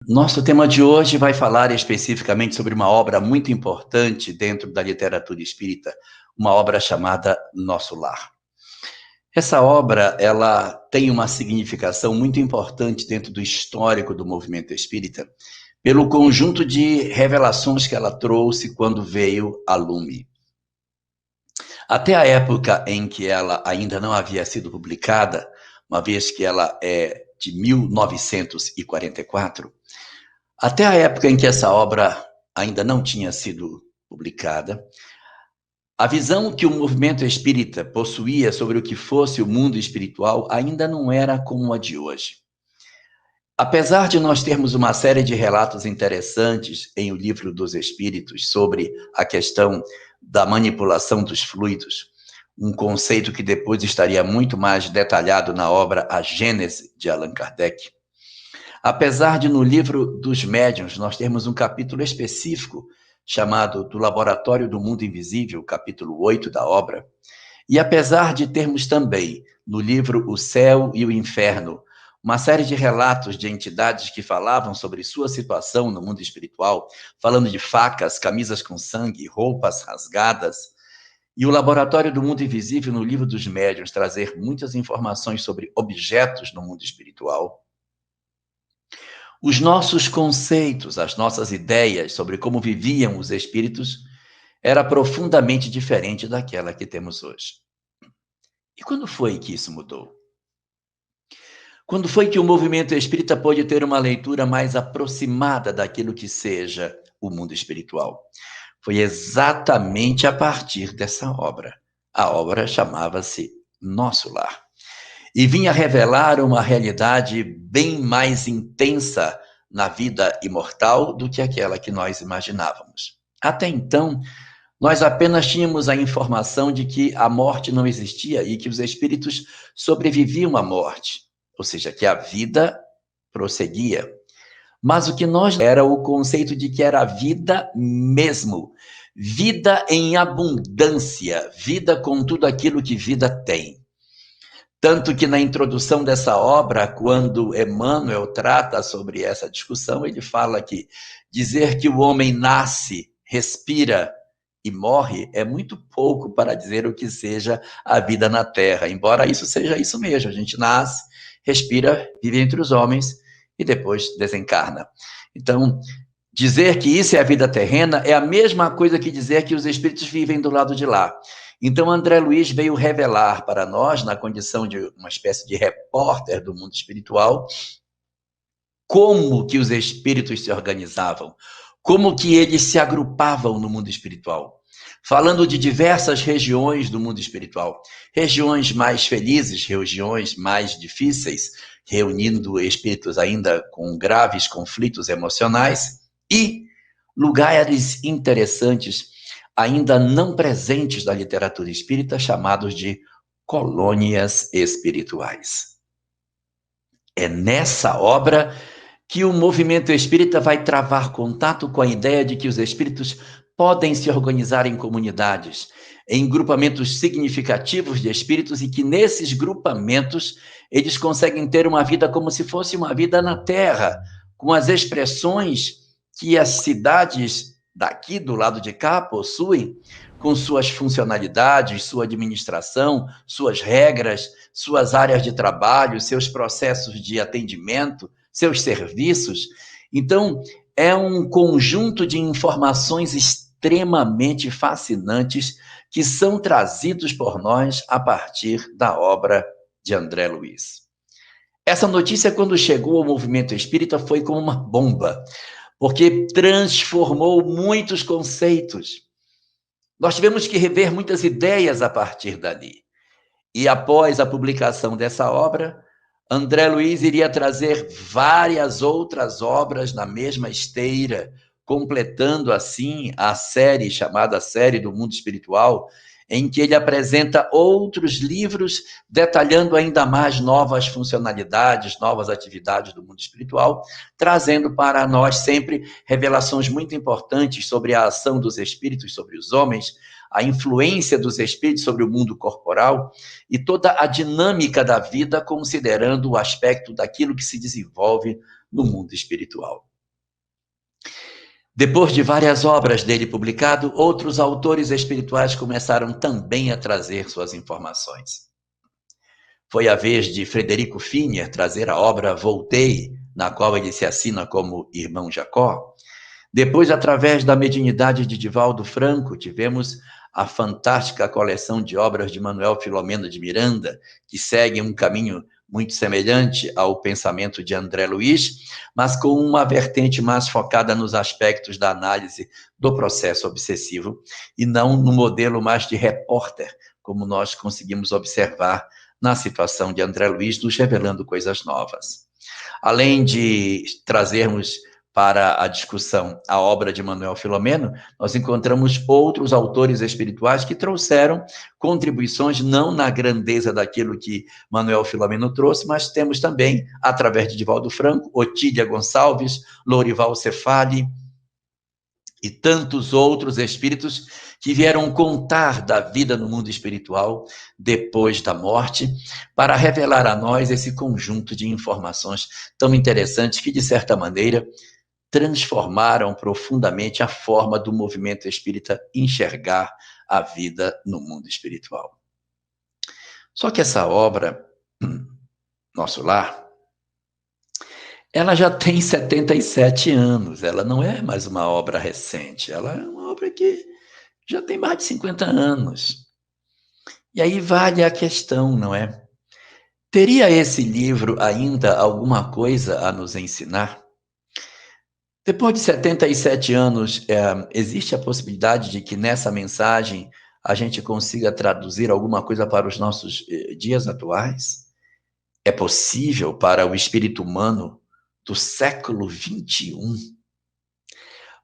Nosso tema de hoje vai falar especificamente sobre uma obra muito importante dentro da literatura espírita, uma obra chamada Nosso Lar. Essa obra, ela tem uma significação muito importante dentro do histórico do movimento espírita, pelo conjunto de revelações que ela trouxe quando veio a lume. Até a época em que ela ainda não havia sido publicada, uma vez que ela é de 1944, até a época em que essa obra ainda não tinha sido publicada, a visão que o movimento espírita possuía sobre o que fosse o mundo espiritual ainda não era como a de hoje. Apesar de nós termos uma série de relatos interessantes em O Livro dos Espíritos sobre a questão da manipulação dos fluidos, um conceito que depois estaria muito mais detalhado na obra A Gênese, de Allan Kardec, apesar de no Livro dos Médiuns nós termos um capítulo específico chamado Do Laboratório do Mundo Invisível, capítulo 8 da obra, e apesar de termos também no livro O Céu e o Inferno uma série de relatos de entidades que falavam sobre sua situação no mundo espiritual, falando de facas, camisas com sangue, roupas rasgadas, e o Laboratório do Mundo Invisível no Livro dos Médiuns trazer muitas informações sobre objetos no mundo espiritual, os nossos conceitos, as nossas ideias sobre como viviam os espíritos era profundamente diferente daquela que temos hoje. E quando foi que isso mudou? Quando foi que o movimento espírita pôde ter uma leitura mais aproximada daquilo que seja o mundo espiritual? Foi exatamente a partir dessa obra. A obra chamava-se Nosso Lar. E vinha revelar uma realidade bem mais intensa na vida imortal do que aquela que nós imaginávamos. Até então, nós apenas tínhamos a informação de que a morte não existia e que os espíritos sobreviviam à morte, ou seja, que a vida prosseguia. Mas o que nós era o conceito de que era a vida mesmo, vida em abundância, vida com tudo aquilo que vida tem. Tanto que na introdução dessa obra, quando Emmanuel trata sobre essa discussão, ele fala que dizer que o homem nasce, respira e morre é muito pouco para dizer o que seja a vida na Terra, embora isso seja isso mesmo, a gente nasce, respira, vive entre os homens e depois desencarna. Então, dizer que isso é a vida terrena é a mesma coisa que dizer que os espíritos vivem do lado de lá. Então, André Luiz veio revelar para nós, na condição de uma espécie de repórter do mundo espiritual, como que os espíritos se organizavam, como que eles se agrupavam no mundo espiritual, falando de diversas regiões do mundo espiritual, regiões mais felizes, regiões mais difíceis, reunindo espíritos ainda com graves conflitos emocionais e lugares interessantes ainda não presentes na literatura espírita, chamados de colônias espirituais. É nessa obra que o movimento espírita vai travar contato com a ideia de que os espíritos podem se organizar em comunidades, em grupamentos significativos de espíritos e que nesses grupamentos eles conseguem ter uma vida como se fosse uma vida na Terra, com as expressões que as cidades daqui do lado de cá possuem, com suas funcionalidades, sua administração, suas regras, suas áreas de trabalho, seus processos de atendimento, seus serviços. Então, é um conjunto de informações extremamente fascinantes que são trazidos por nós a partir da obra de André Luiz. Essa notícia, quando chegou ao movimento espírita, foi como uma bomba, porque transformou muitos conceitos. Nós tivemos que rever muitas ideias a partir dali. E após a publicação dessa obra, André Luiz iria trazer várias outras obras na mesma esteira, completando assim a série chamada Série do Mundo Espiritual, em que ele apresenta outros livros detalhando ainda mais novas funcionalidades, novas atividades do mundo espiritual, trazendo para nós sempre revelações muito importantes sobre a ação dos espíritos sobre os homens, a influência dos espíritos sobre o mundo corporal e toda a dinâmica da vida, considerando o aspecto daquilo que se desenvolve no mundo espiritual. Depois de várias obras dele publicado, outros autores espirituais começaram também a trazer suas informações. Foi a vez de Frederico Finer trazer a obra Voltei, na qual ele se assina como Irmão Jacó. Depois, através da mediunidade de Divaldo Franco, tivemos a fantástica coleção de obras de Manuel Filomeno de Miranda, que segue um caminho muito semelhante ao pensamento de André Luiz, mas com uma vertente mais focada nos aspectos da análise do processo obsessivo e não no modelo mais de repórter, como nós conseguimos observar na situação de André Luiz, nos revelando coisas novas. Além de trazermos para a discussão a obra de Manuel Filomeno, nós encontramos outros autores espirituais que trouxeram contribuições não na grandeza daquilo que Manuel Filomeno trouxe, mas temos também, através de Divaldo Franco, Otília Gonçalves, Lourival Cefali e tantos outros espíritos que vieram contar da vida no mundo espiritual depois da morte, para revelar a nós esse conjunto de informações tão interessantes que, de certa maneira, transformaram profundamente a forma do movimento espírita enxergar a vida no mundo espiritual. Só que essa obra, Nosso Lar, ela já tem 77 anos, ela não é mais uma obra recente, ela é uma obra que já tem mais de 50 anos. E aí vale a questão, não é? Teria esse livro ainda alguma coisa a nos ensinar? Depois de 77 anos, existe a possibilidade de que nessa mensagem a gente consiga traduzir alguma coisa para os nossos dias atuais? É possível para o espírito humano do século XXI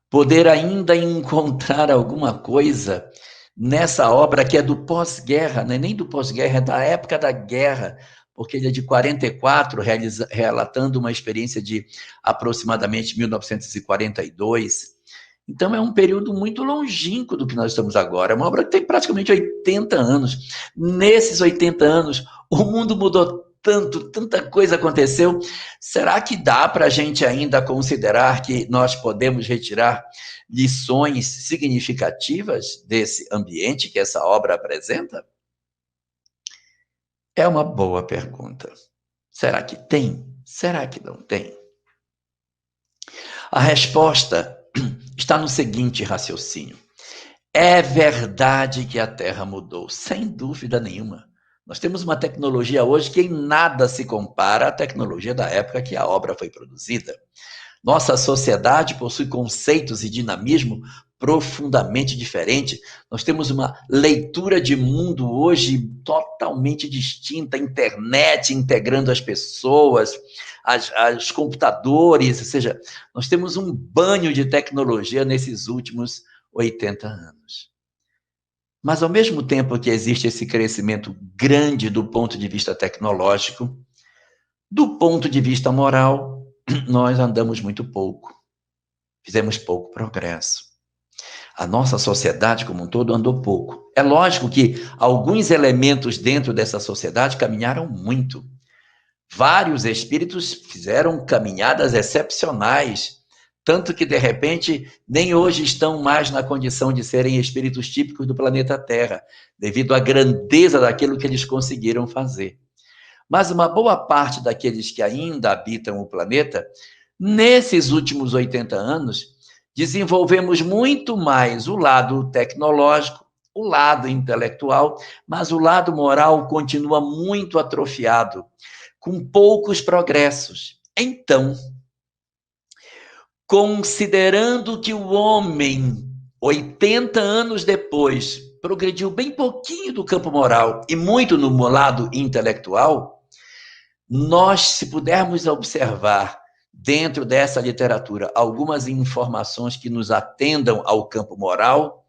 poder ainda encontrar alguma coisa nessa obra que é do pós-guerra, não é nem do pós-guerra, é da época da guerra, porque ele é de 44, relatando uma experiência de aproximadamente 1942. Então, é um período muito longínquo do que nós estamos agora. É uma obra que tem praticamente 80 anos. Nesses 80 anos, o mundo mudou tanto, tanta coisa aconteceu. Será que dá para a gente ainda considerar que nós podemos retirar lições significativas desse ambiente que essa obra apresenta? É uma boa pergunta. Será que tem? Será que não tem? A resposta está no seguinte raciocínio. É verdade que a Terra mudou, sem dúvida nenhuma. Nós temos uma tecnologia hoje que em nada se compara à tecnologia da época que a obra foi produzida. Nossa sociedade possui conceitos e dinamismo profundamente diferente. Nós temos uma leitura de mundo hoje totalmente distinta, a internet integrando as pessoas, os computadores, ou seja, nós temos um banho de tecnologia nesses últimos 80 anos. Mas, ao mesmo tempo que existe esse crescimento grande do ponto de vista tecnológico, do ponto de vista moral, nós andamos muito pouco. Fizemos pouco progresso. A nossa sociedade como um todo andou pouco. É lógico que alguns elementos dentro dessa sociedade caminharam muito. Vários espíritos fizeram caminhadas excepcionais, tanto que, de repente, nem hoje estão mais na condição de serem espíritos típicos do planeta Terra, devido à grandeza daquilo que eles conseguiram fazer. Mas uma boa parte daqueles que ainda habitam o planeta, nesses últimos 80 anos, desenvolvemos muito mais o lado tecnológico, o lado intelectual, mas o lado moral continua muito atrofiado, com poucos progressos. Então, considerando que o homem, 80 anos depois, progrediu bem pouquinho do campo moral e muito no lado intelectual, nós, se pudermos observar dentro dessa literatura algumas informações que nos atendam ao campo moral,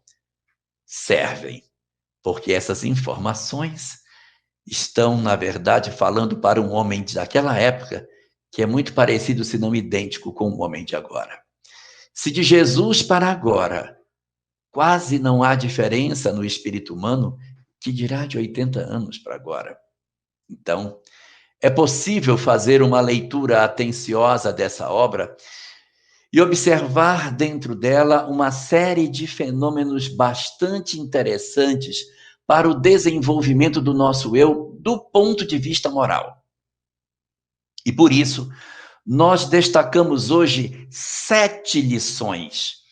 servem, porque essas informações estão, na verdade, falando para um homem daquela época que é muito parecido, se não idêntico, com o homem de agora. Se de Jesus para agora quase não há diferença no espírito humano, que dirá de 80 anos para agora? Então, é possível fazer uma leitura atenciosa dessa obra e observar dentro dela uma série de fenômenos bastante interessantes para o desenvolvimento do nosso eu do ponto de vista moral. E por isso, nós destacamos hoje 7 lições,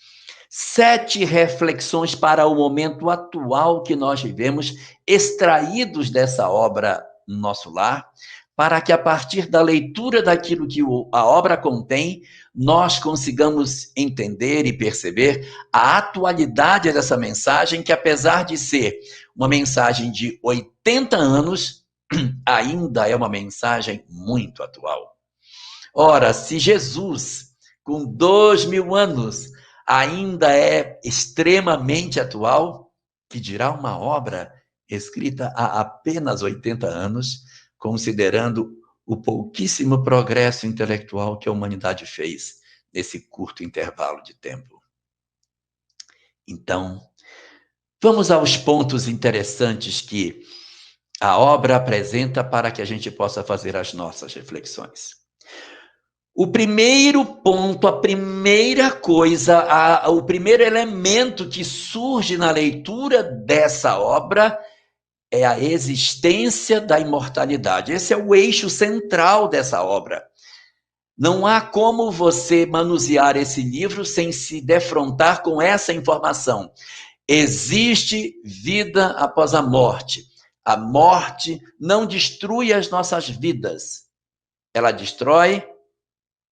7 reflexões para o momento atual que nós vivemos, extraídos dessa obra Nosso Lar, para que a partir da leitura daquilo que a obra contém, nós consigamos entender e perceber a atualidade dessa mensagem, que apesar de ser uma mensagem de 80 anos, ainda é uma mensagem muito atual. Ora, se Jesus, com 2000 anos, ainda é extremamente atual, que dirá uma obra escrita há apenas 80 anos, considerando o pouquíssimo progresso intelectual que a humanidade fez nesse curto intervalo de tempo. Então, vamos aos pontos interessantes que a obra apresenta para que a gente possa fazer as nossas reflexões. O primeiro ponto, a primeira coisa, o primeiro elemento que surge na leitura dessa obra é a existência da imortalidade. Esse é o eixo central dessa obra. Não há como você manusear esse livro sem se defrontar com essa informação. Existe vida após a morte. A morte não destrui as nossas vidas. Ela destrói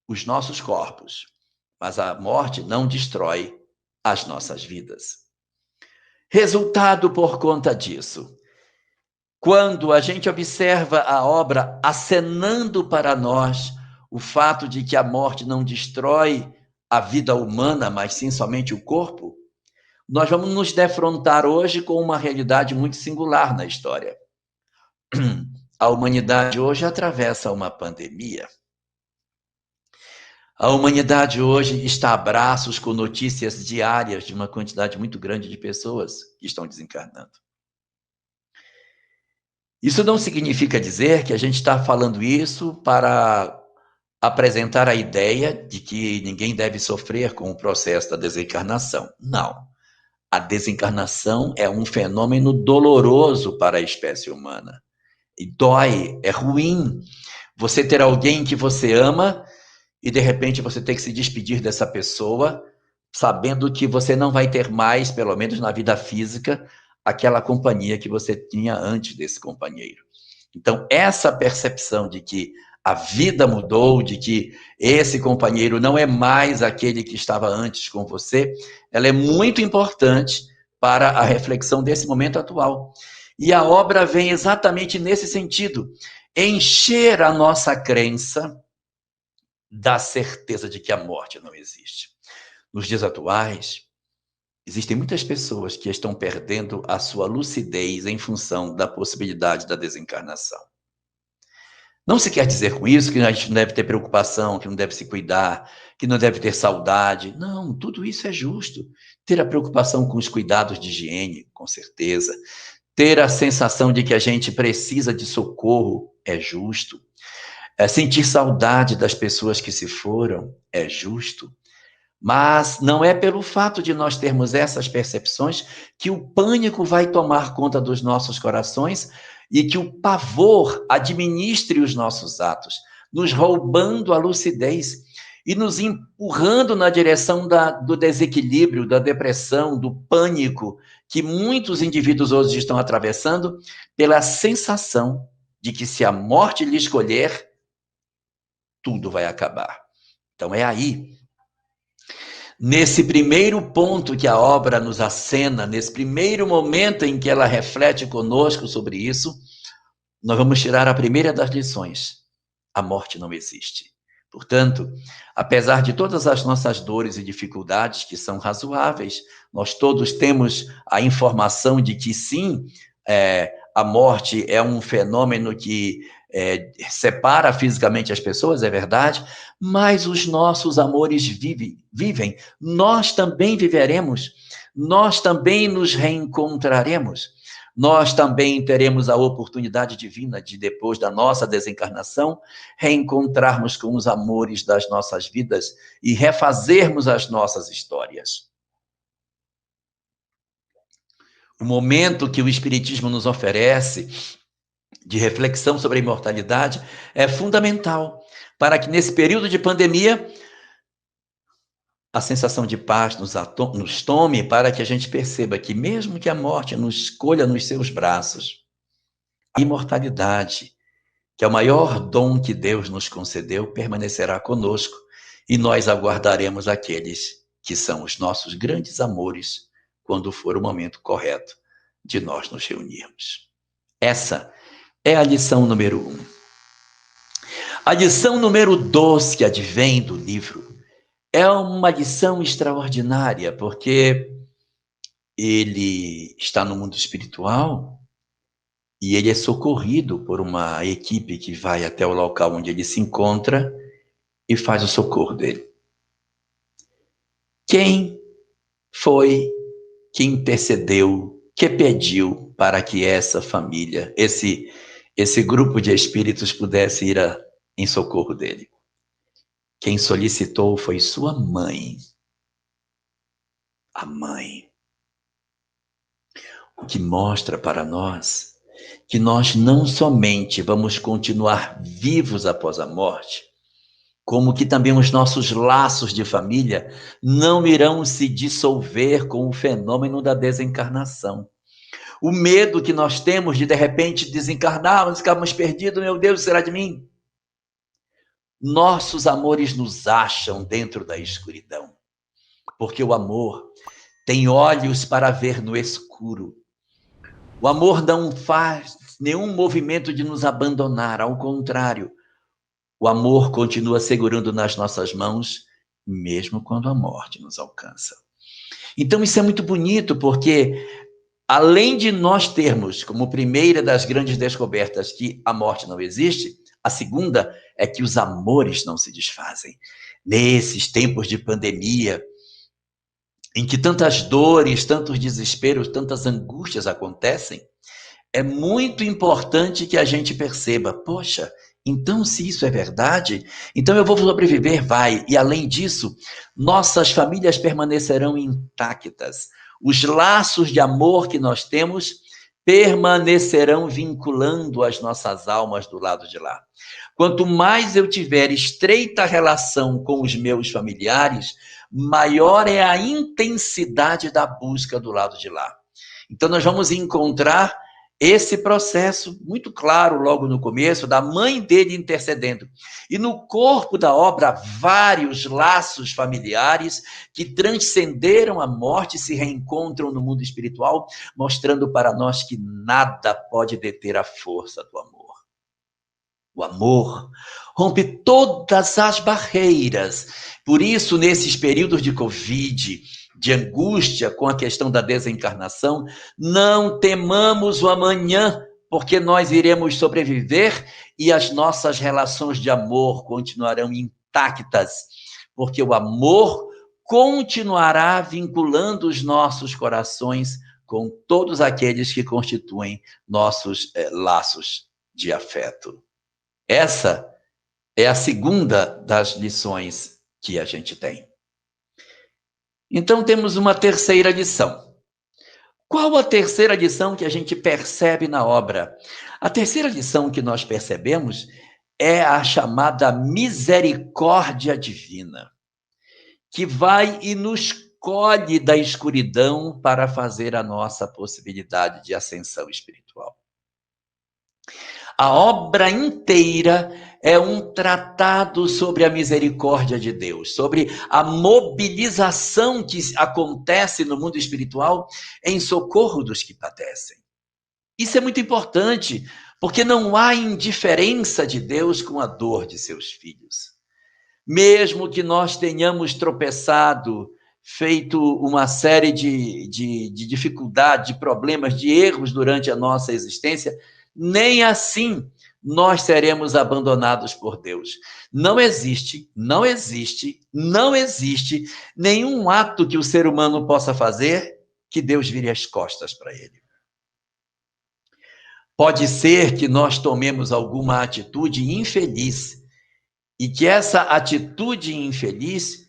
os nossos corpos, mas a morte não destrói as nossas vidas. Resultado por conta disso, quando a gente observa a obra acenando para nós o fato de que a morte não destrói a vida humana, mas sim somente o corpo, nós vamos nos defrontar hoje com uma realidade muito singular na história. A humanidade hoje atravessa uma pandemia. A humanidade hoje está a braços com notícias diárias de uma quantidade muito grande de pessoas que estão desencarnando. Isso não significa dizer que a gente está falando isso para apresentar a ideia de que ninguém deve sofrer com o processo da desencarnação. Não. A desencarnação é um fenômeno doloroso para a espécie humana. E dói, é ruim. Você ter alguém que você ama e, de repente, você tem que se despedir dessa pessoa, sabendo que você não vai ter mais, pelo menos na vida física, aquela companhia que você tinha antes desse companheiro. Então, essa percepção de que a vida mudou, de que esse companheiro não é mais aquele que estava antes com você, ela é muito importante para a reflexão desse momento atual. E a obra vem exatamente nesse sentido, encher a nossa crença da certeza de que a morte não existe. Nos dias atuais, existem muitas pessoas que estão perdendo a sua lucidez em função da possibilidade da desencarnação. Não se quer dizer com isso que a gente não deve ter preocupação, que não deve se cuidar, que não deve ter saudade. Não, tudo isso é justo. Ter a preocupação com os cuidados de higiene, com certeza. Ter a sensação de que a gente precisa de socorro é justo. Sentir saudade das pessoas que se foram é justo. Mas não é pelo fato de nós termos essas percepções que o pânico vai tomar conta dos nossos corações e que o pavor administre os nossos atos, nos roubando a lucidez e nos empurrando na direção do desequilíbrio, da depressão, do pânico que muitos indivíduos hoje estão atravessando pela sensação de que se a morte lhe escolher, tudo vai acabar. Então é aí, nesse primeiro ponto que a obra nos acena, nesse primeiro momento em que ela reflete conosco sobre isso, nós vamos tirar a primeira das lições. A morte não existe. Portanto, apesar de todas as nossas dores e dificuldades, que são razoáveis, nós todos temos a informação de que sim, a morte é um fenômeno que separa fisicamente as pessoas, é verdade, mas os nossos amores vivem, nós também viveremos, nós também nos reencontraremos. nós também teremos a oportunidade divina de, depois da nossa desencarnação, reencontrarmos com os amores das nossas vidas e refazermos as nossas histórias. O momento que o Espiritismo nos oferece de reflexão sobre a imortalidade é fundamental para que, nesse período de pandemia, a sensação de paz nos tome, para que a gente perceba que, mesmo que a morte nos escolha nos seus braços, a imortalidade, que é o maior dom que Deus nos concedeu, permanecerá conosco e nós aguardaremos aqueles que são os nossos grandes amores quando for o momento correto de nós nos reunirmos. Essa é a lição número 1. A lição número 2 que advém do livro é uma lição extraordinária, porque ele está no mundo espiritual e ele é socorrido por uma equipe que vai até o local onde ele se encontra e faz o socorro dele. Quem foi que intercedeu, que pediu para que essa família, esse grupo de espíritos pudesse ir em socorro dele? Quem solicitou foi sua mãe. A mãe. O que mostra para nós que nós não somente vamos continuar vivos após a morte, como que também os nossos laços de família não irão se dissolver com o fenômeno da desencarnação. O medo que nós temos de repente, desencarnarmos, ficarmos perdidos, meu Deus, será de mim? Nossos amores nos acham dentro da escuridão, porque o amor tem olhos para ver no escuro. O amor não faz nenhum movimento de nos abandonar, ao contrário, o amor continua segurando nas nossas mãos, mesmo quando a morte nos alcança. Então isso é muito bonito, porque além de nós termos como primeira das grandes descobertas que a morte não existe, a segunda é que os amores não se desfazem. Nesses tempos de pandemia, em que tantas dores, tantos desesperos, tantas angústias acontecem, é muito importante que a gente perceba, poxa, então se isso é verdade, então eu vou sobreviver, vai. E além disso, nossas famílias permanecerão intactas. Os laços de amor que nós temos permanecerão vinculando as nossas almas do lado de lá. Quanto mais eu tiver estreita relação com os meus familiares, maior é a intensidade da busca do lado de lá. Então nós vamos encontrar esse processo muito claro logo no começo, da mãe dele intercedendo. E no corpo da obra, vários laços familiares que transcenderam a morte e se reencontram no mundo espiritual, mostrando para nós que nada pode deter a força do amor. O amor rompe todas as barreiras. Por isso, nesses períodos de Covid, de angústia com a questão da desencarnação, não temamos o amanhã, porque nós iremos sobreviver e as nossas relações de amor continuarão intactas, porque o amor continuará vinculando os nossos corações com todos aqueles que constituem nossos laços de afeto. Essa é a segunda das lições que a gente tem. Então, temos uma terceira lição. Qual a terceira lição que a gente percebe na obra? A terceira lição que nós percebemos é a chamada misericórdia divina, que vai e nos colhe da escuridão para fazer a nossa possibilidade de ascensão espiritual. A obra inteira é um tratado sobre a misericórdia de Deus, sobre a mobilização que acontece no mundo espiritual em socorro dos que padecem. Isso é muito importante, porque não há indiferença de Deus com a dor de seus filhos. Mesmo que nós tenhamos tropeçado, feito uma série de dificuldades, de problemas, de erros durante a nossa existência, nem assim nós seremos abandonados por Deus. Não existe nenhum ato que o ser humano possa fazer que Deus vire as costas para ele. Pode ser que nós tomemos alguma atitude infeliz e que essa atitude infeliz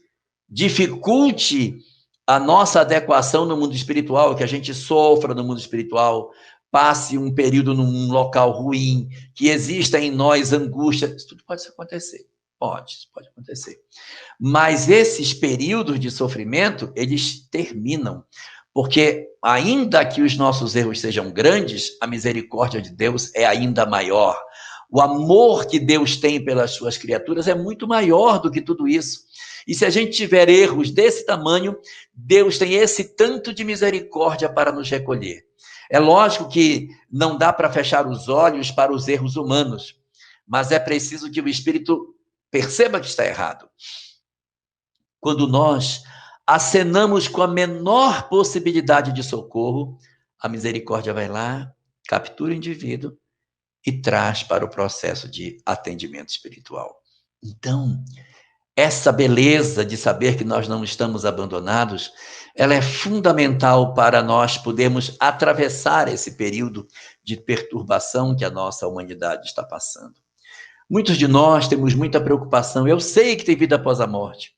dificulte a nossa adequação no mundo espiritual, que a gente sofra no mundo espiritual, passe um período num local ruim, que exista em nós angústia. Isso tudo pode acontecer. Pode acontecer. Mas esses períodos de sofrimento, eles terminam. Porque ainda que os nossos erros sejam grandes, a misericórdia de Deus é ainda maior. O amor que Deus tem pelas suas criaturas é muito maior do que tudo isso. E se a gente tiver erros desse tamanho, Deus tem esse tanto de misericórdia para nos recolher. É lógico que não dá para fechar os olhos para os erros humanos, mas é preciso que o Espírito perceba que está errado. Quando nós acenamos com a menor possibilidade de socorro, a misericórdia vai lá, captura o indivíduo e traz para o processo de atendimento espiritual. Então, essa beleza de saber que nós não estamos abandonados, ela é fundamental para nós podermos atravessar esse período de perturbação que a nossa humanidade está passando. Muitos de nós temos muita preocupação. Eu sei que tem vida após a morte,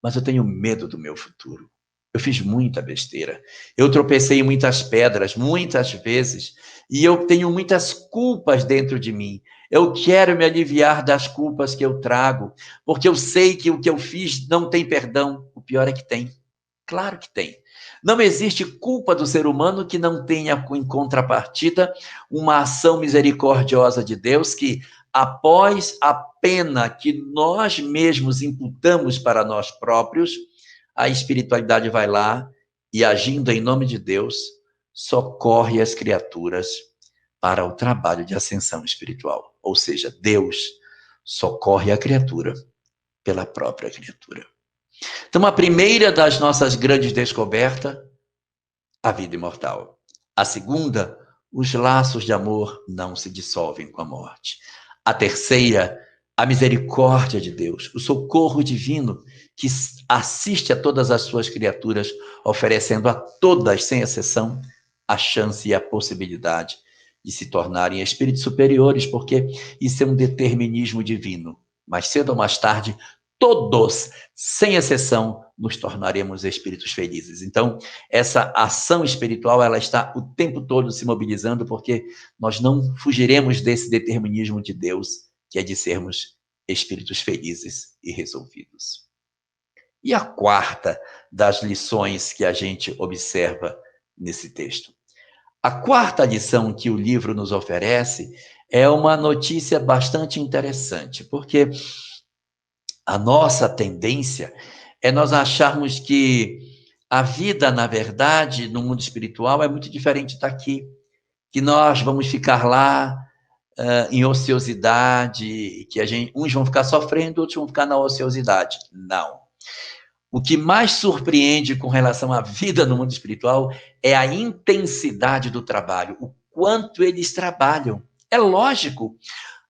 mas eu tenho medo do meu futuro. Eu fiz muita besteira. Eu tropecei em muitas pedras, muitas vezes, e eu tenho muitas culpas dentro de mim. Eu quero me aliviar das culpas que eu trago, porque eu sei que o que eu fiz não tem perdão. O pior é que tem. Claro que tem. Não existe culpa do ser humano que não tenha em contrapartida uma ação misericordiosa de Deus que, após a pena que nós mesmos imputamos para nós próprios, a espiritualidade vai lá e, agindo em nome de Deus, socorre as criaturas para o trabalho de ascensão espiritual. Ou seja, Deus socorre a criatura pela própria criatura. Então, a primeira das nossas grandes descobertas, a vida imortal. A segunda, os laços de amor não se dissolvem com a morte. A terceira, a misericórdia de Deus, o socorro divino que assiste a todas as suas criaturas, oferecendo a todas, sem exceção, a chance e a possibilidade de se tornarem espíritos superiores, porque isso é um determinismo divino. Mais cedo ou mais tarde, todos, sem exceção, nos tornaremos espíritos felizes. Então, essa ação espiritual, ela está o tempo todo se mobilizando, porque nós não fugiremos desse determinismo de Deus, que é de sermos espíritos felizes e resolvidos. E a quarta das lições que a gente observa nesse texto? A quarta lição que o livro nos oferece é uma notícia bastante interessante, porque a nossa tendência é nós acharmos que a vida, na verdade, no mundo espiritual é muito diferente daqui, que nós vamos ficar lá em ociosidade, que uns vão ficar sofrendo, outros vão ficar na ociosidade. Não. O que mais surpreende com relação à vida no mundo espiritual é a intensidade do trabalho, o quanto eles trabalham. É lógico.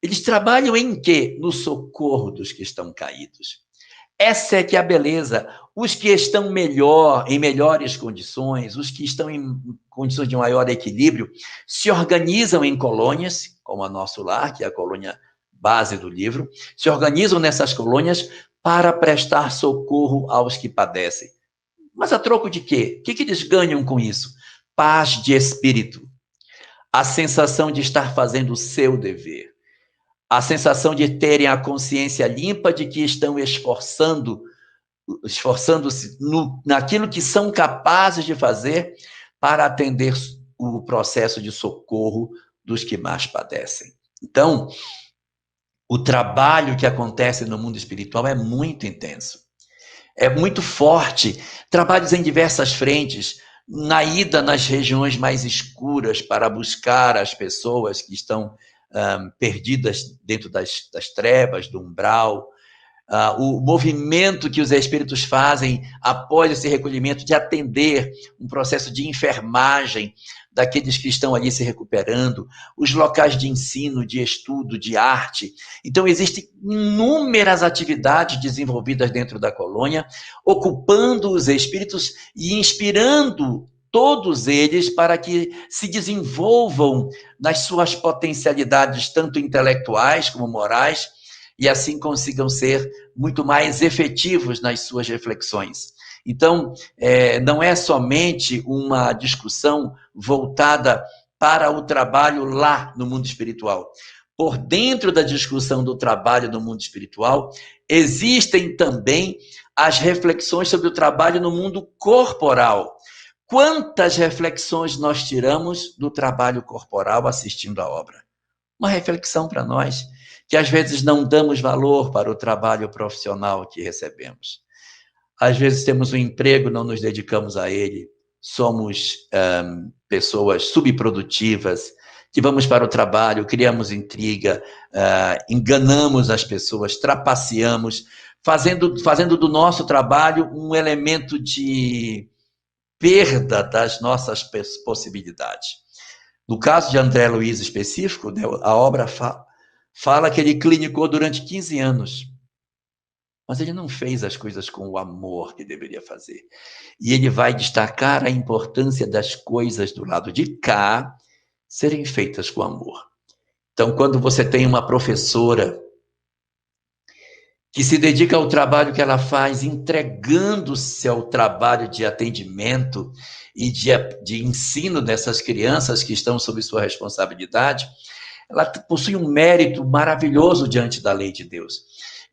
Eles trabalham em quê? No socorro dos que estão caídos. Essa é que é a beleza. Os que estão em melhores condições, os que estão em condições de maior equilíbrio, se organizam em colônias, como a Nosso Lar, que é a colônia base do livro, se organizam nessas colônias para prestar socorro aos que padecem. Mas a troco de quê? O que eles ganham com isso? Paz de espírito, a sensação de estar fazendo o seu dever, a sensação de terem a consciência limpa de que estão esforçando-se naquilo que são capazes de fazer para atender o processo de socorro dos que mais padecem. Então, o trabalho que acontece no mundo espiritual é muito intenso, é muito forte, trabalhos em diversas frentes, na ida nas regiões mais escuras para buscar as pessoas que estão perdidas dentro das trevas, do umbral, o movimento que os espíritos fazem após esse recolhimento de atender um processo de enfermagem daqueles que estão ali se recuperando, os locais de ensino, de estudo, de arte. Então, existem inúmeras atividades desenvolvidas dentro da colônia, ocupando os espíritos e inspirando todos eles para que se desenvolvam nas suas potencialidades, tanto intelectuais como morais, e assim consigam ser muito mais efetivos nas suas reflexões. Então, não é somente uma discussão voltada para o trabalho lá no mundo espiritual. Por dentro da discussão do trabalho no mundo espiritual, existem também as reflexões sobre o trabalho no mundo corporal. Quantas reflexões nós tiramos do trabalho corporal assistindo à obra? Uma reflexão para nós, que às vezes não damos valor para o trabalho profissional que recebemos. Às vezes temos um emprego, não nos dedicamos a ele, somos pessoas subprodutivas, que vamos para o trabalho, criamos intriga, enganamos as pessoas, trapaceamos, fazendo do nosso trabalho um elemento de perda das nossas possibilidades. No caso de André Luiz específico, a obra fala que ele clinicou durante 15 anos, mas ele não fez as coisas com o amor que deveria fazer. E ele vai destacar a importância das coisas do lado de cá serem feitas com amor. Então, quando você tem uma professora que se dedica ao trabalho que ela faz, entregando-se ao trabalho de atendimento e de ensino dessas crianças que estão sob sua responsabilidade, ela possui um mérito maravilhoso diante da lei de Deus.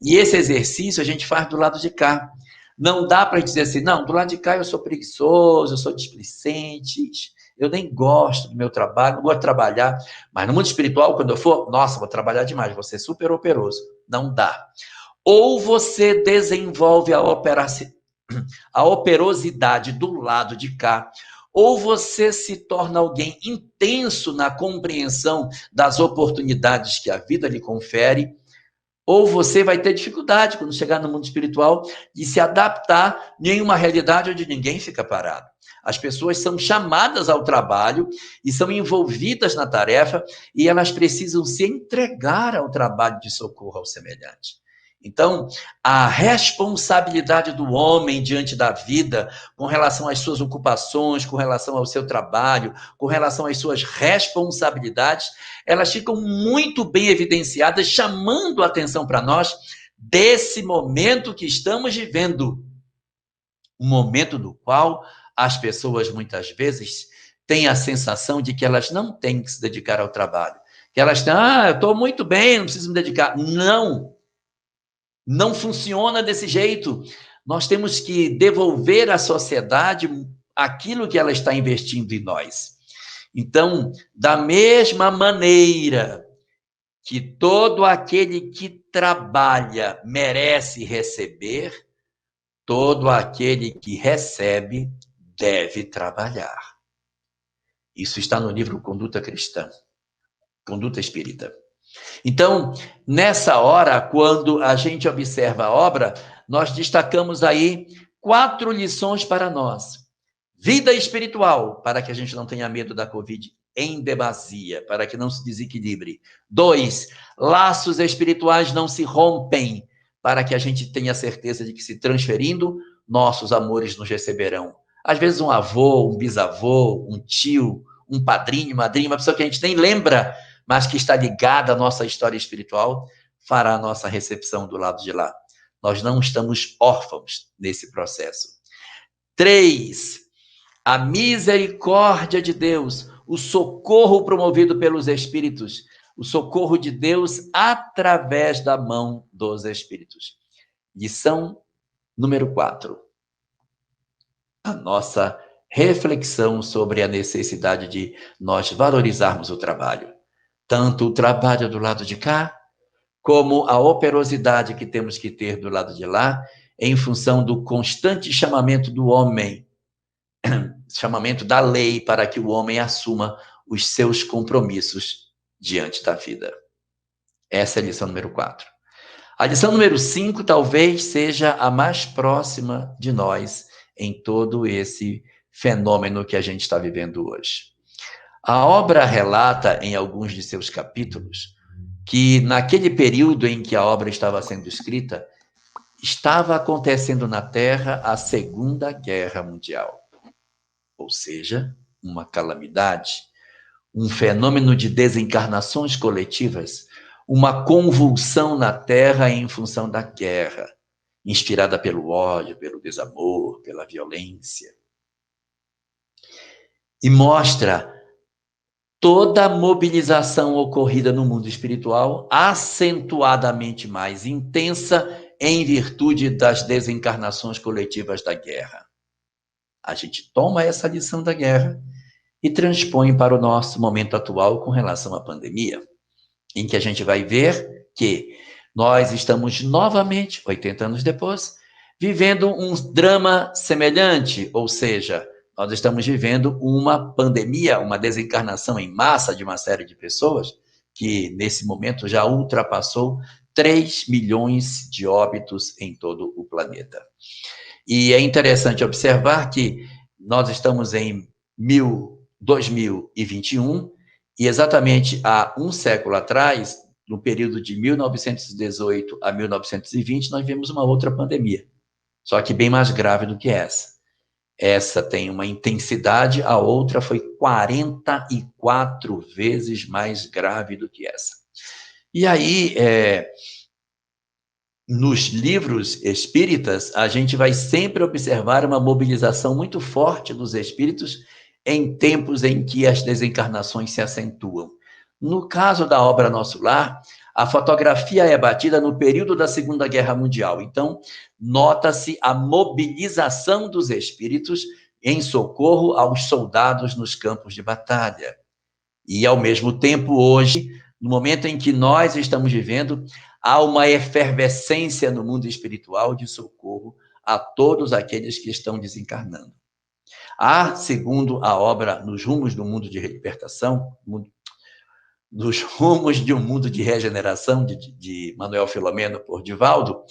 E esse exercício a gente faz do lado de cá. Não dá para dizer assim, não, do lado de cá eu sou preguiçoso, eu sou displicente, eu nem gosto do meu trabalho, não gosto de trabalhar, mas no mundo espiritual, quando eu for, nossa, vou trabalhar demais, vou ser super operoso. Não dá. Ou você desenvolve a operosidade do lado de cá, ou você se torna alguém intenso na compreensão das oportunidades que a vida lhe confere, ou você vai ter dificuldade, quando chegar no mundo espiritual, de se adaptar em uma realidade onde ninguém fica parado. As pessoas são chamadas ao trabalho e são envolvidas na tarefa e elas precisam se entregar ao trabalho de socorro ao semelhante. Então, a responsabilidade do homem diante da vida, com relação às suas ocupações, com relação ao seu trabalho, com relação às suas responsabilidades, elas ficam muito bem evidenciadas, chamando a atenção para nós desse momento que estamos vivendo. Um momento no qual as pessoas, muitas vezes, têm a sensação de que elas não têm que se dedicar ao trabalho. Que elas estão, eu estou muito bem, não preciso me dedicar. Não funciona desse jeito. Nós temos que devolver à sociedade aquilo que ela está investindo em nós. Então, da mesma maneira que todo aquele que trabalha merece receber, todo aquele que recebe deve trabalhar. Isso está no livro Conduta Cristã, Conduta Espírita. Então, nessa hora, quando a gente observa a obra, nós destacamos aí 4 lições para nós. Vida espiritual, para que a gente não tenha medo da Covid em demasia, para que não se desequilibre. 2, laços espirituais não se rompem, para que a gente tenha certeza de que, se transferindo, nossos amores nos receberão. Às vezes um avô, um bisavô, um tio, um padrinho, madrinha, uma pessoa que a gente nem lembra, mas que está ligada à nossa história espiritual, fará a nossa recepção do lado de lá. Nós não estamos órfãos nesse processo. 3, a misericórdia de Deus, o socorro promovido pelos Espíritos, o socorro de Deus através da mão dos Espíritos. Lição número 4. A nossa reflexão sobre a necessidade de nós valorizarmos o trabalho. Tanto o trabalho do lado de cá, como a operosidade que temos que ter do lado de lá, em função do constante chamamento do homem, chamamento da lei para que o homem assuma os seus compromissos diante da vida. Essa é a lição número 4. A lição número 5 talvez seja a mais próxima de nós em todo esse fenômeno que a gente está vivendo hoje. A obra relata, em alguns de seus capítulos, que naquele período em que a obra estava sendo escrita, estava acontecendo na Terra a Segunda Guerra Mundial. ou seja, uma calamidade, um fenômeno de desencarnações coletivas, uma convulsão na Terra em função da guerra, inspirada pelo ódio, pelo desamor, pela violência. E mostra toda a mobilização ocorrida no mundo espiritual, acentuadamente mais intensa em virtude das desencarnações coletivas da guerra. A gente toma essa lição da guerra e transpõe para o nosso momento atual com relação à pandemia, em que a gente vai ver que nós estamos novamente, 80 anos depois, vivendo um drama semelhante, ou seja, nós estamos vivendo uma pandemia, uma desencarnação em massa de uma série de pessoas, que nesse momento já ultrapassou 3 milhões de óbitos em todo o planeta. E é interessante observar que nós estamos em 2021, e exatamente há um século atrás, no período de 1918 a 1920, nós vimos uma outra pandemia, só que bem mais grave do que essa. Essa tem uma intensidade, a outra foi 44 vezes mais grave do que essa. E aí, nos livros espíritas, a gente vai sempre observar uma mobilização muito forte dos espíritos em tempos em que as desencarnações se acentuam. No caso da obra Nosso Lar, a fotografia é batida no período da Segunda Guerra Mundial. Então, nota-se a mobilização dos espíritos em socorro aos soldados nos campos de batalha. E, ao mesmo tempo, hoje, no momento em que nós estamos vivendo, há uma efervescência no mundo espiritual de socorro a todos aqueles que estão desencarnando. Há, segundo a obra Nos Rumos do Mundo de Libertação, Nos Rumos de um Mundo de Regeneração, de Manuel Filomeno por Divaldo,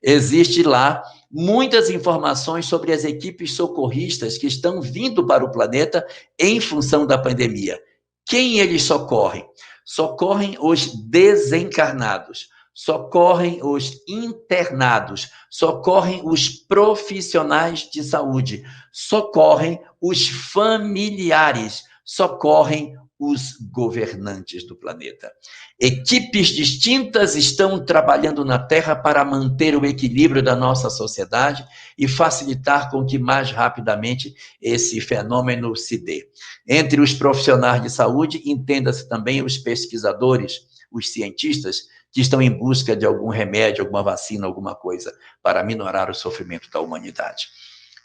existe lá muitas informações sobre as equipes socorristas que estão vindo para o planeta em função da pandemia. Quem eles socorrem? Socorrem os desencarnados, socorrem os internados, socorrem os profissionais de saúde, socorrem os familiares, socorrem os governantes do planeta. Equipes distintas estão trabalhando na Terra para manter o equilíbrio da nossa sociedade e facilitar com que mais rapidamente esse fenômeno se dê. Entre os profissionais de saúde, entenda-se também os pesquisadores, os cientistas, que estão em busca de algum remédio, alguma vacina, alguma coisa para minorar o sofrimento da humanidade.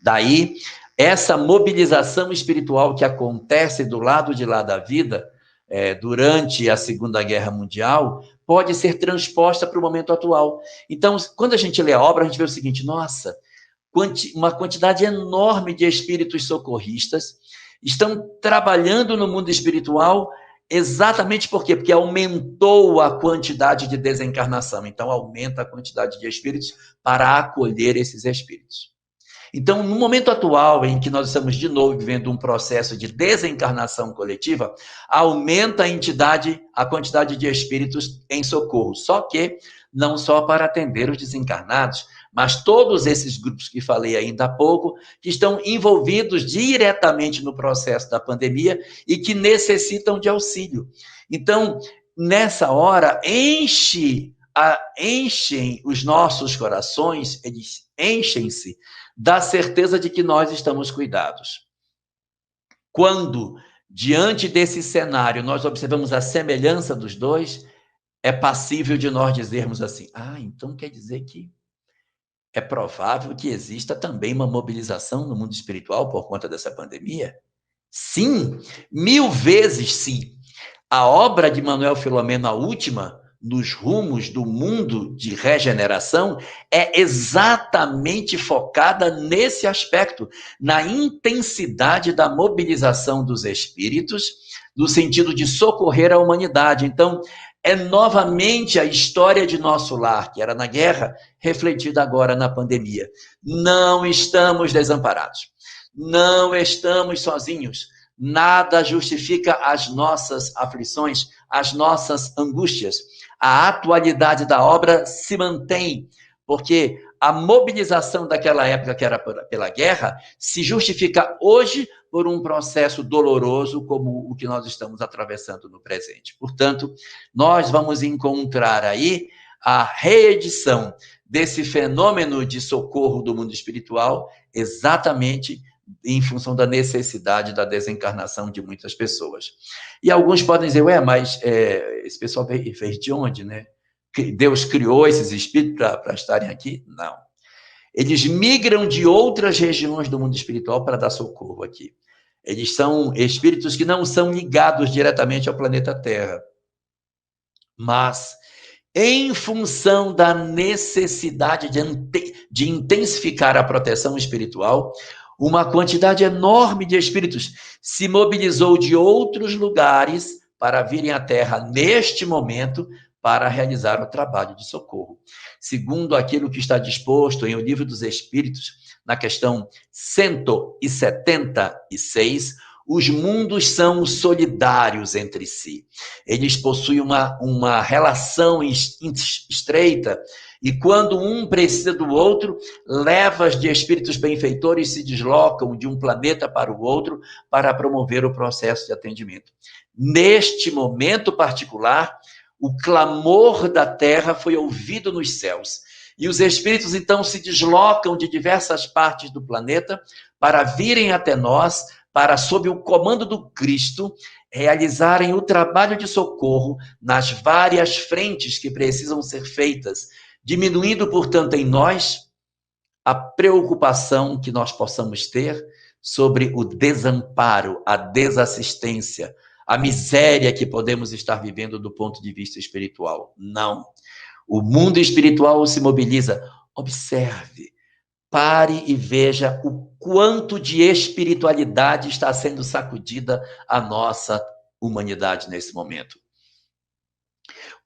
Daí, essa mobilização espiritual que acontece do lado de lá da vida, durante a Segunda Guerra Mundial, pode ser transposta para o momento atual. Então, quando a gente lê a obra, a gente vê o seguinte: nossa, uma quantidade enorme de espíritos socorristas estão trabalhando no mundo espiritual. Exatamente por quê? Porque aumentou a quantidade de desencarnação. Então, aumenta a quantidade de espíritos para acolher esses espíritos. Então, no momento atual, em que nós estamos de novo vivendo um processo de desencarnação coletiva, aumenta a quantidade de espíritos em socorro. Só que não só para atender os desencarnados, mas todos esses grupos que falei ainda há pouco, que estão envolvidos diretamente no processo da pandemia e que necessitam de auxílio. Então, nessa hora, enchem os nossos corações, eles enchem-se da certeza de que nós estamos cuidados. Quando, diante desse cenário, nós observamos a semelhança dos dois, é passível de nós dizermos assim: então quer dizer que é provável que exista também uma mobilização no mundo espiritual por conta dessa pandemia? Sim, 1000 vezes sim. A obra de Manuel Filomeno, a última, Nos Rumos do Mundo de Regeneração, é exatamente focada nesse aspecto, na intensidade da mobilização dos espíritos, no sentido de socorrer a humanidade. Então, é novamente a história de Nosso Lar, que era na guerra, refletida agora na pandemia. Não estamos desamparados, não estamos sozinhos. Nada justifica as nossas aflições, as nossas angústias. A atualidade da obra se mantém, porque a mobilização daquela época, que era pela guerra, se justifica hoje por um processo doloroso como o que nós estamos atravessando no presente. Portanto, nós vamos encontrar aí a reedição desse fenômeno de socorro do mundo espiritual exatamente em função da necessidade da desencarnação de muitas pessoas. E alguns podem dizer, mas esse pessoal veio de onde, né? Deus criou esses espíritos para estarem aqui? Não. Eles migram de outras regiões do mundo espiritual para dar socorro aqui. Eles são espíritos que não são ligados diretamente ao planeta Terra. Mas, em função da necessidade de intensificar a proteção espiritual, uma quantidade enorme de espíritos se mobilizou de outros lugares para virem à Terra neste momento para realizar o trabalho de socorro. Segundo aquilo que está disposto em O Livro dos Espíritos, na questão 176, os mundos são solidários entre si. Eles possuem uma relação estreita, e quando um precisa do outro, levas de espíritos benfeitores se deslocam de um planeta para o outro para promover o processo de atendimento. Neste momento particular, o clamor da terra foi ouvido nos céus. E os espíritos, então, se deslocam de diversas partes do planeta para virem até nós, para, sob o comando do Cristo, realizarem o trabalho de socorro nas várias frentes que precisam ser feitas, diminuindo, portanto, em nós a preocupação que nós possamos ter sobre o desamparo, a desassistência, a miséria que podemos estar vivendo do ponto de vista espiritual. Não. O mundo espiritual se mobiliza. Observe, pare e veja o quanto de espiritualidade está sendo sacudida a nossa humanidade nesse momento.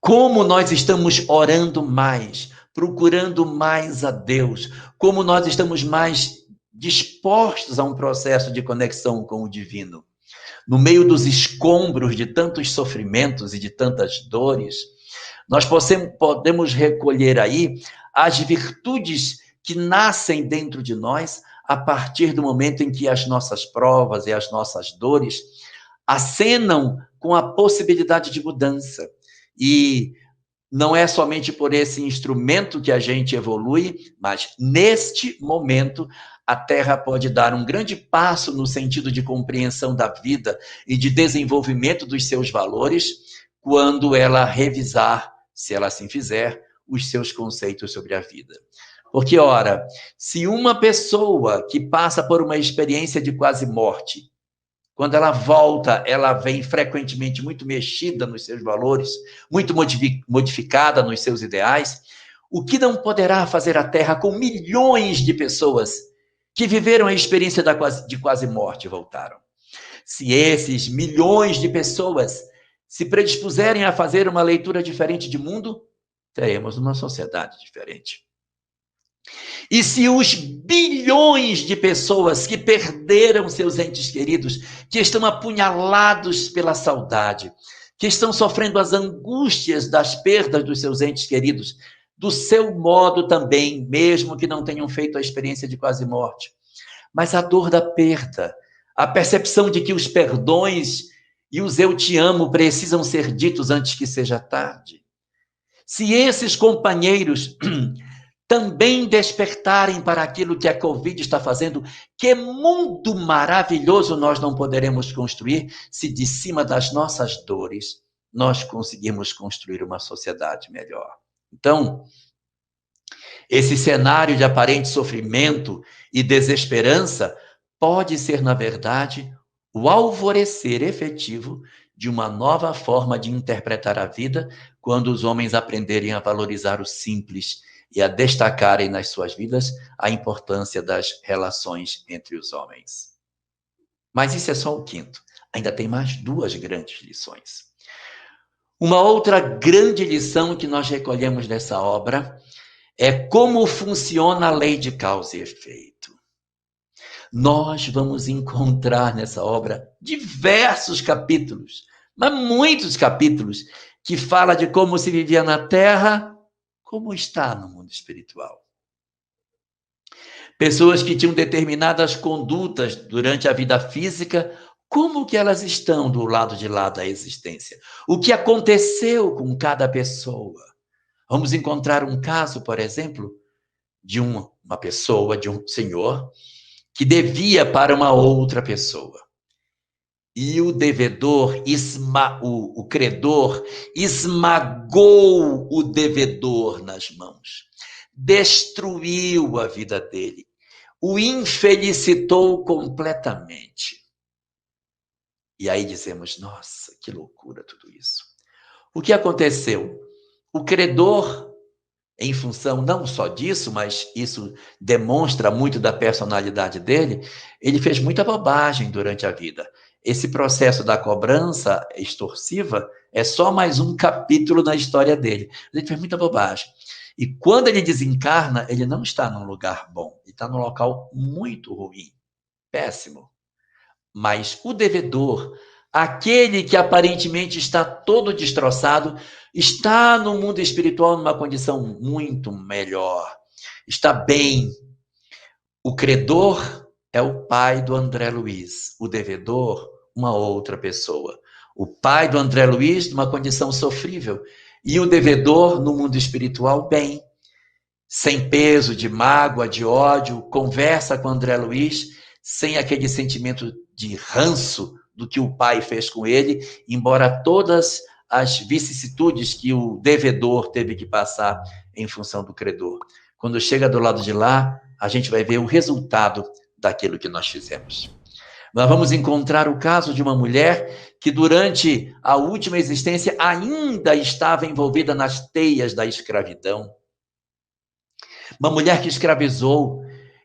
Como nós estamos orando mais, procurando mais a Deus, como nós estamos mais dispostos a um processo de conexão com o divino. No meio dos escombros de tantos sofrimentos e de tantas dores, nós podemos recolher aí as virtudes que nascem dentro de nós a partir do momento em que as nossas provas e as nossas dores acenam com a possibilidade de mudança. E não é somente por esse instrumento que a gente evolui, mas neste momento a Terra pode dar um grande passo no sentido de compreensão da vida e de desenvolvimento dos seus valores, quando ela revisar, se ela assim fizer, os seus conceitos sobre a vida. Porque, ora, se uma pessoa que passa por uma experiência de quase morte, quando ela volta, ela vem frequentemente muito mexida nos seus valores, muito modificada nos seus ideais, o que não poderá fazer a Terra com milhões de pessoas que viveram a experiência de quase morte e voltaram? Se esses milhões de pessoas se predispuserem a fazer uma leitura diferente de mundo, teremos uma sociedade diferente. E se os bilhões de pessoas que perderam seus entes queridos, que estão apunhalados pela saudade, que estão sofrendo as angústias das perdas dos seus entes queridos, do seu modo também, mesmo que não tenham feito a experiência de quase morte, mas a dor da perda, a percepção de que os perdões e os eu te amo precisam ser ditos antes que seja tarde. Se esses companheiros também despertarem para aquilo que a Covid está fazendo, que mundo maravilhoso nós não poderemos construir se de cima das nossas dores nós conseguirmos construir uma sociedade melhor. Então, esse cenário de aparente sofrimento e desesperança pode ser, na verdade, o alvorecer efetivo de uma nova forma de interpretar a vida, quando os homens aprenderem a valorizar o simples e a destacarem nas suas vidas a importância das relações entre os homens. Mas isso é só o quinto. Ainda tem mais duas grandes lições. Uma outra grande lição que nós recolhemos nessa obra é como funciona a lei de causa e efeito. Nós vamos encontrar nessa obra diversos capítulos, mas muitos capítulos, que fala de como se vivia na Terra, como está no mundo espiritual. Pessoas que tinham determinadas condutas durante a vida física, como que elas estão do lado de lá da existência? O que aconteceu com cada pessoa? Vamos encontrar um caso, por exemplo, de uma pessoa, de um senhor, que devia para uma outra pessoa. E o devedor, o credor, esmagou o devedor nas mãos, destruiu a vida dele, o infelicitou completamente. E aí dizemos, nossa, que loucura tudo isso. O que aconteceu? O credor, em função não só disso, mas isso demonstra muito da personalidade dele, ele fez muita bobagem durante a vida. Esse processo da cobrança extorsiva é só mais um capítulo na história dele. Ele fez muita bobagem. E quando ele desencarna, ele não está num lugar bom, ele está num local muito ruim, péssimo. Mas o devedor, aquele que aparentemente está todo destroçado, está no mundo espiritual numa condição muito melhor. Está bem. O credor é o pai do André Luiz. O devedor, uma outra pessoa. O pai do André Luiz numa condição sofrível. E o devedor no mundo espiritual, bem. Sem peso de mágoa, de ódio, conversa com o André Luiz, sem aquele sentimento de ranço do que o pai fez com ele, embora todas as vicissitudes que o devedor teve que passar em função do credor. Quando chega do lado de lá, a gente vai ver o resultado daquilo que nós fizemos. Nós vamos encontrar o caso de uma mulher que durante a última existência ainda estava envolvida nas teias da escravidão. Uma mulher que escravizou,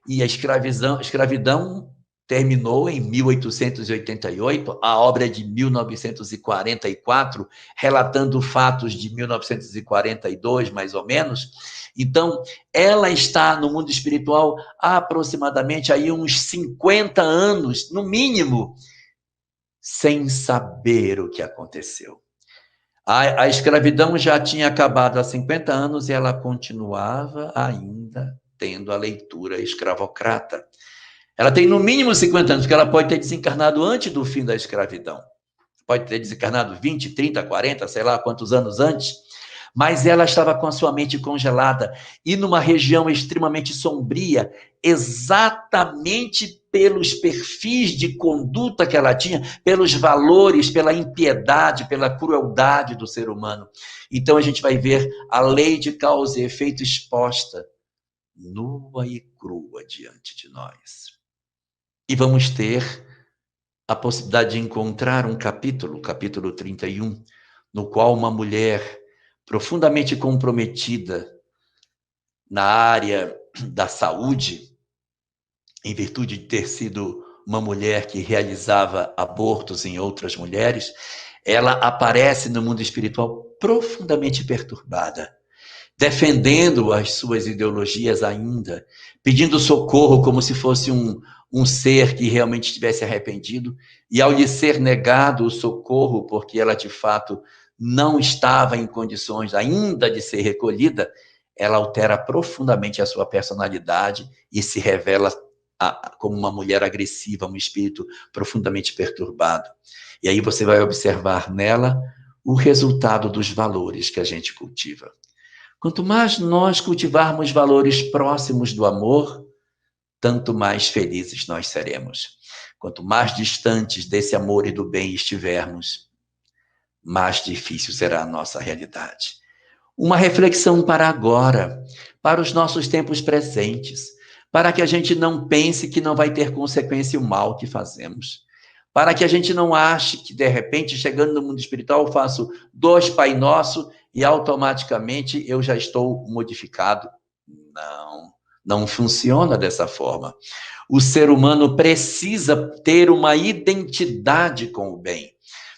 e a escravidão terminou em 1888, a obra é de 1944, relatando fatos de 1942, mais ou menos. Então, ela está no mundo espiritual há aproximadamente aí uns 50 anos, no mínimo, sem saber o que aconteceu. A escravidão já tinha acabado há 50 anos e ela continuava ainda tendo a leitura escravocrata. Ela tem no mínimo 50 anos, porque ela pode ter desencarnado antes do fim da escravidão. Pode ter desencarnado 20, 30, 40, sei lá quantos anos antes. Mas ela estava com a sua mente congelada e numa região extremamente sombria, exatamente pelos perfis de conduta que ela tinha, pelos valores, pela impiedade, pela crueldade do ser humano. Então a gente vai ver a lei de causa e efeito exposta, nua e crua diante de nós. E vamos ter a possibilidade de encontrar um capítulo, capítulo 31, no qual uma mulher profundamente comprometida na área da saúde, em virtude de ter sido uma mulher que realizava abortos em outras mulheres, ela aparece no mundo espiritual profundamente perturbada, defendendo as suas ideologias ainda, pedindo socorro como se fosse um ser que realmente estivesse arrependido, e ao lhe ser negado o socorro, porque ela de fato não estava em condições ainda de ser recolhida, ela altera profundamente a sua personalidade e se revela como uma mulher agressiva, um espírito profundamente perturbado. E aí você vai observar nela o resultado dos valores que a gente cultiva. Quanto mais nós cultivarmos valores próximos do amor, tanto mais felizes nós seremos. Quanto mais distantes desse amor e do bem estivermos, mais difícil será a nossa realidade. Uma reflexão para agora, para os nossos tempos presentes, para que a gente não pense que não vai ter consequência o mal que fazemos, para que a gente não ache que, de repente, chegando no mundo espiritual, eu faço 2 Pai Nosso e automaticamente eu já estou modificado. Não funciona dessa forma. O ser humano precisa ter uma identidade com o bem.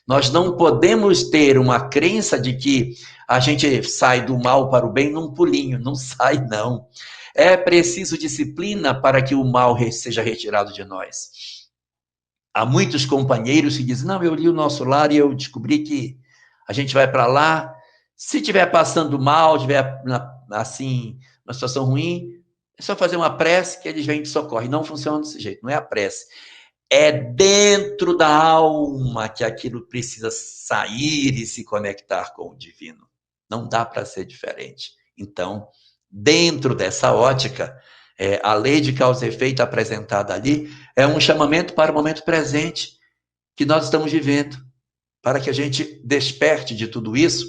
Nós não podemos ter uma crença de que a gente sai do mal para o bem num pulinho. Não sai, não. É preciso disciplina para que o mal seja retirado de nós. Há muitos companheiros que dizem, não, eu li o Nosso Lar e eu descobri que a gente vai para lá, se estiver passando mal, estiver assim, uma situação ruim, É só fazer uma prece que eles vêm e te socorrem. Não funciona desse jeito, não é a prece. É dentro da alma que aquilo precisa sair e se conectar com o divino. Não dá para ser diferente. Então, dentro dessa ótica, a lei de causa e efeito apresentada ali é um chamamento para o momento presente que nós estamos vivendo, para que a gente desperte de tudo isso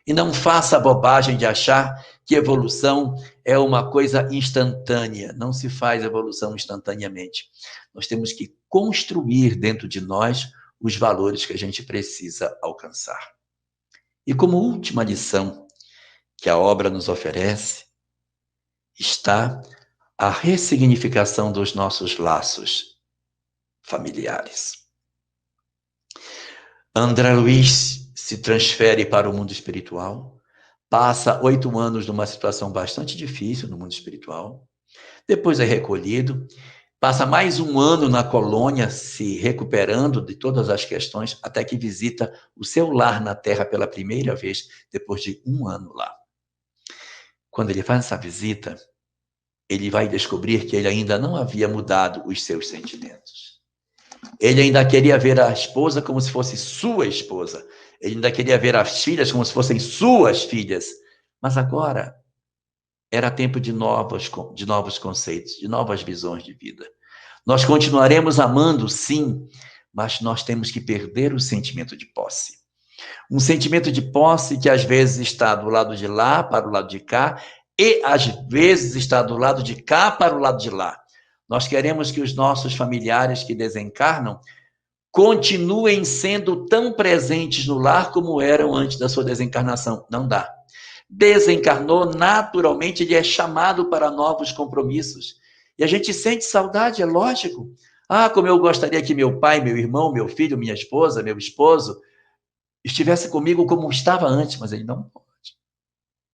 e não faça a bobagem de achar que evolução é uma coisa instantânea. Não se faz evolução instantaneamente. Nós temos que construir dentro de nós os valores que a gente precisa alcançar. E como última lição que a obra nos oferece, está a ressignificação dos nossos laços familiares. André Luiz se transfere para o mundo espiritual, passa 8 anos numa situação bastante difícil no mundo espiritual, depois é recolhido, passa mais 1 ano na colônia se recuperando de todas as questões, até que visita o seu lar na Terra pela primeira vez, depois de 1 ano lá. Quando ele faz essa visita, ele vai descobrir que ele ainda não havia mudado os seus sentimentos. Ele ainda queria ver a esposa como se fosse sua esposa. Ele ainda queria ver as filhas como se fossem suas filhas. Mas agora era tempo de novos conceitos, de novas visões de vida. Nós continuaremos amando, sim, mas nós temos que perder o sentimento de posse. Um sentimento de posse que às vezes está do lado de lá para o lado de cá e às vezes está do lado de cá para o lado de lá. Nós queremos que os nossos familiares que desencarnam continuem sendo tão presentes no lar como eram antes da sua desencarnação. Não dá. Desencarnou, naturalmente, ele é chamado para novos compromissos. E a gente sente saudade, é lógico. Ah, como eu gostaria que meu pai, meu irmão, meu filho, minha esposa, meu esposo estivesse comigo como estava antes, mas ele não pode.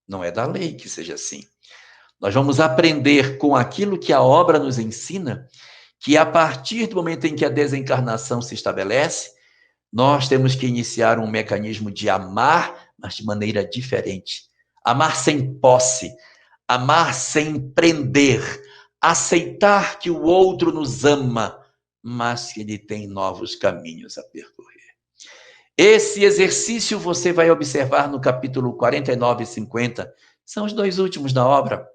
Não é da lei que seja assim. Nós vamos aprender com aquilo que a obra nos ensina, que a partir do momento em que a desencarnação se estabelece, nós temos que iniciar um mecanismo de amar, mas de maneira diferente. Amar sem posse, amar sem prender, aceitar que o outro nos ama, mas que ele tem novos caminhos a percorrer. Esse exercício você vai observar no capítulo 49 e 50, são os 2 últimos da obra.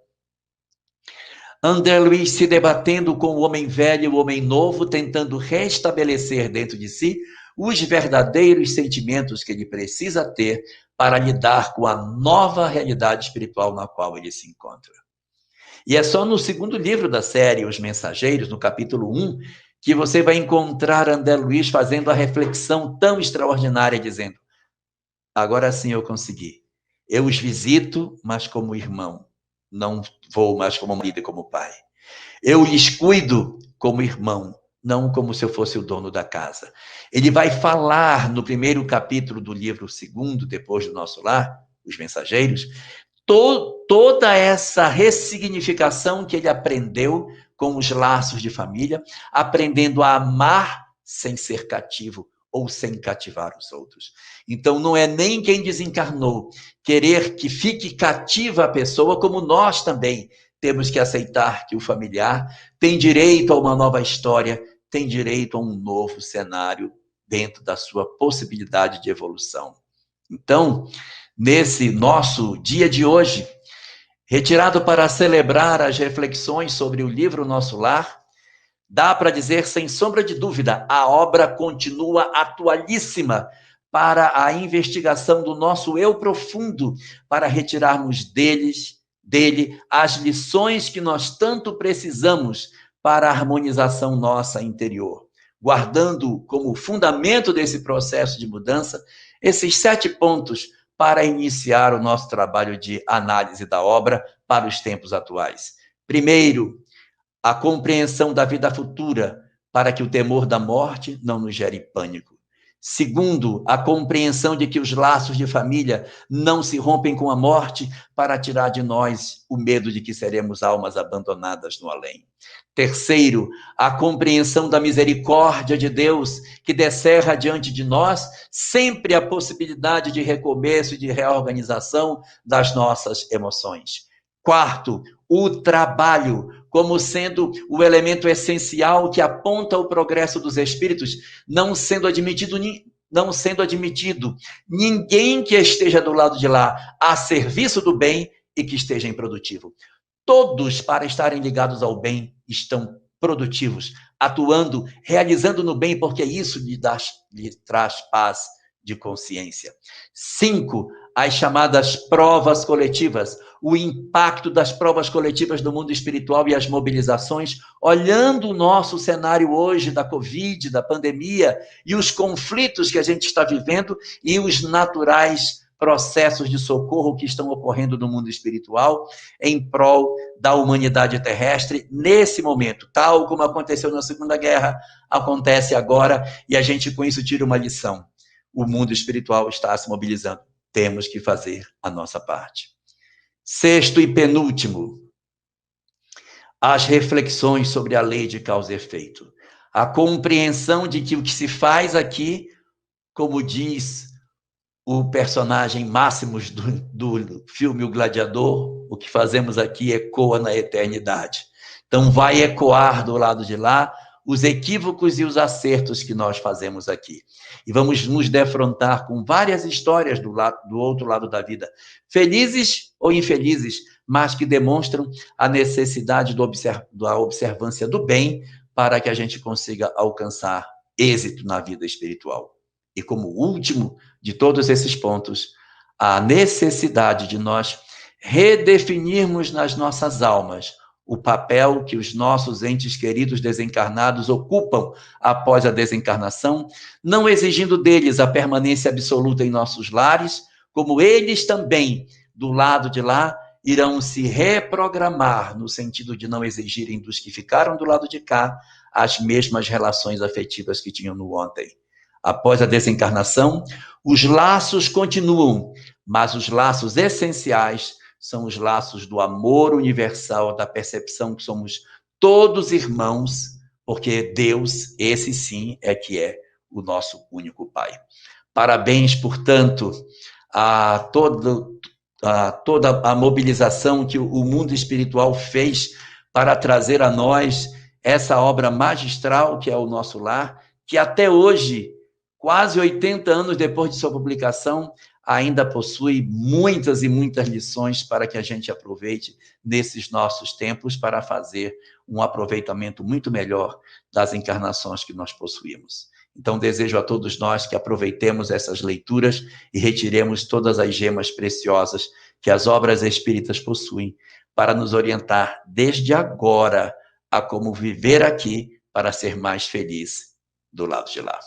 André Luiz se debatendo com o homem velho e o homem novo, tentando restabelecer dentro de si os verdadeiros sentimentos que ele precisa ter para lidar com a nova realidade espiritual na qual ele se encontra. E é só no 2º livro da série, Os Mensageiros, no capítulo 1, que você vai encontrar André Luiz fazendo a reflexão tão extraordinária, dizendo: agora sim eu consegui. Eu os visito, mas como irmão. Não vou mais como marido e como pai. Eu lhes cuido como irmão, não como se eu fosse o dono da casa. Ele vai falar no 1º capítulo do livro 2º, depois do nosso lar, Os Mensageiros, toda essa ressignificação que ele aprendeu com os laços de família, aprendendo a amar sem ser cativo ou sem cativar os outros. Então, não é nem quem desencarnou querer que fique cativa a pessoa, como nós também temos que aceitar que o familiar tem direito a uma nova história, tem direito a um novo cenário dentro da sua possibilidade de evolução. Então, nesse nosso dia de hoje, retirado para celebrar as reflexões sobre o livro Nosso Lar, dá para dizer, sem sombra de dúvida, a obra continua atualíssima para a investigação do nosso eu profundo, para retirarmos dele as lições que nós tanto precisamos para a harmonização nossa interior, guardando como fundamento desse processo de mudança esses 7 pontos para iniciar o nosso trabalho de análise da obra para os tempos atuais. Primeiro, a compreensão da vida futura, para que o temor da morte não nos gere pânico. Segundo, a compreensão de que os laços de família não se rompem com a morte para tirar de nós o medo de que seremos almas abandonadas no além. Terceiro, a compreensão da misericórdia de Deus, que descerra diante de nós sempre a possibilidade de recomeço e de reorganização das nossas emoções. Quarto, o trabalho como sendo o elemento essencial que aponta o progresso dos espíritos, não sendo admitido ninguém que esteja do lado de lá a serviço do bem e que esteja improdutivo. Todos, para estarem ligados ao bem, estão produtivos, atuando, realizando no bem, porque isso lhe traz paz de consciência. 5, as chamadas provas coletivas, o impacto das provas coletivas no mundo espiritual e as mobilizações, olhando o nosso cenário hoje da Covid, da pandemia e os conflitos que a gente está vivendo e os naturais processos de socorro que estão ocorrendo no mundo espiritual em prol da humanidade terrestre nesse momento, tal como aconteceu na Segunda Guerra, acontece agora, e a gente com isso tira uma lição. O mundo espiritual está se mobilizando. Temos que fazer a nossa parte. 6º e penúltimo, as reflexões sobre a lei de causa e efeito. A compreensão de que o que se faz aqui, como diz o personagem Máximos do filme O Gladiador, o que fazemos aqui ecoa na eternidade. Então vai ecoar do lado de lá os equívocos e os acertos que nós fazemos aqui. E vamos nos defrontar com várias histórias do outro lado da vida, felizes ou infelizes, mas que demonstram a necessidade da observância do bem para que a gente consiga alcançar êxito na vida espiritual. E como último de todos esses pontos, a necessidade de nós redefinirmos nas nossas almas o papel que os nossos entes queridos desencarnados ocupam após a desencarnação, não exigindo deles a permanência absoluta em nossos lares, como eles também, do lado de lá, irão se reprogramar no sentido de não exigirem dos que ficaram do lado de cá as mesmas relações afetivas que tinham no ontem. Após a desencarnação, os laços continuam, mas os laços essenciais são os laços do amor universal, da percepção que somos todos irmãos, porque Deus, esse sim, é que é o nosso único Pai. Parabéns, portanto, a toda a mobilização que o mundo espiritual fez para trazer a nós essa obra magistral que é o Nosso Lar, que até hoje, quase 80 anos depois de sua publicação, ainda possui muitas e muitas lições para que a gente aproveite nesses nossos tempos para fazer um aproveitamento muito melhor das encarnações que nós possuímos. Então, desejo a todos nós que aproveitemos essas leituras e retiremos todas as gemas preciosas que as obras espíritas possuem para nos orientar desde agora a como viver aqui para ser mais feliz do lado de lá.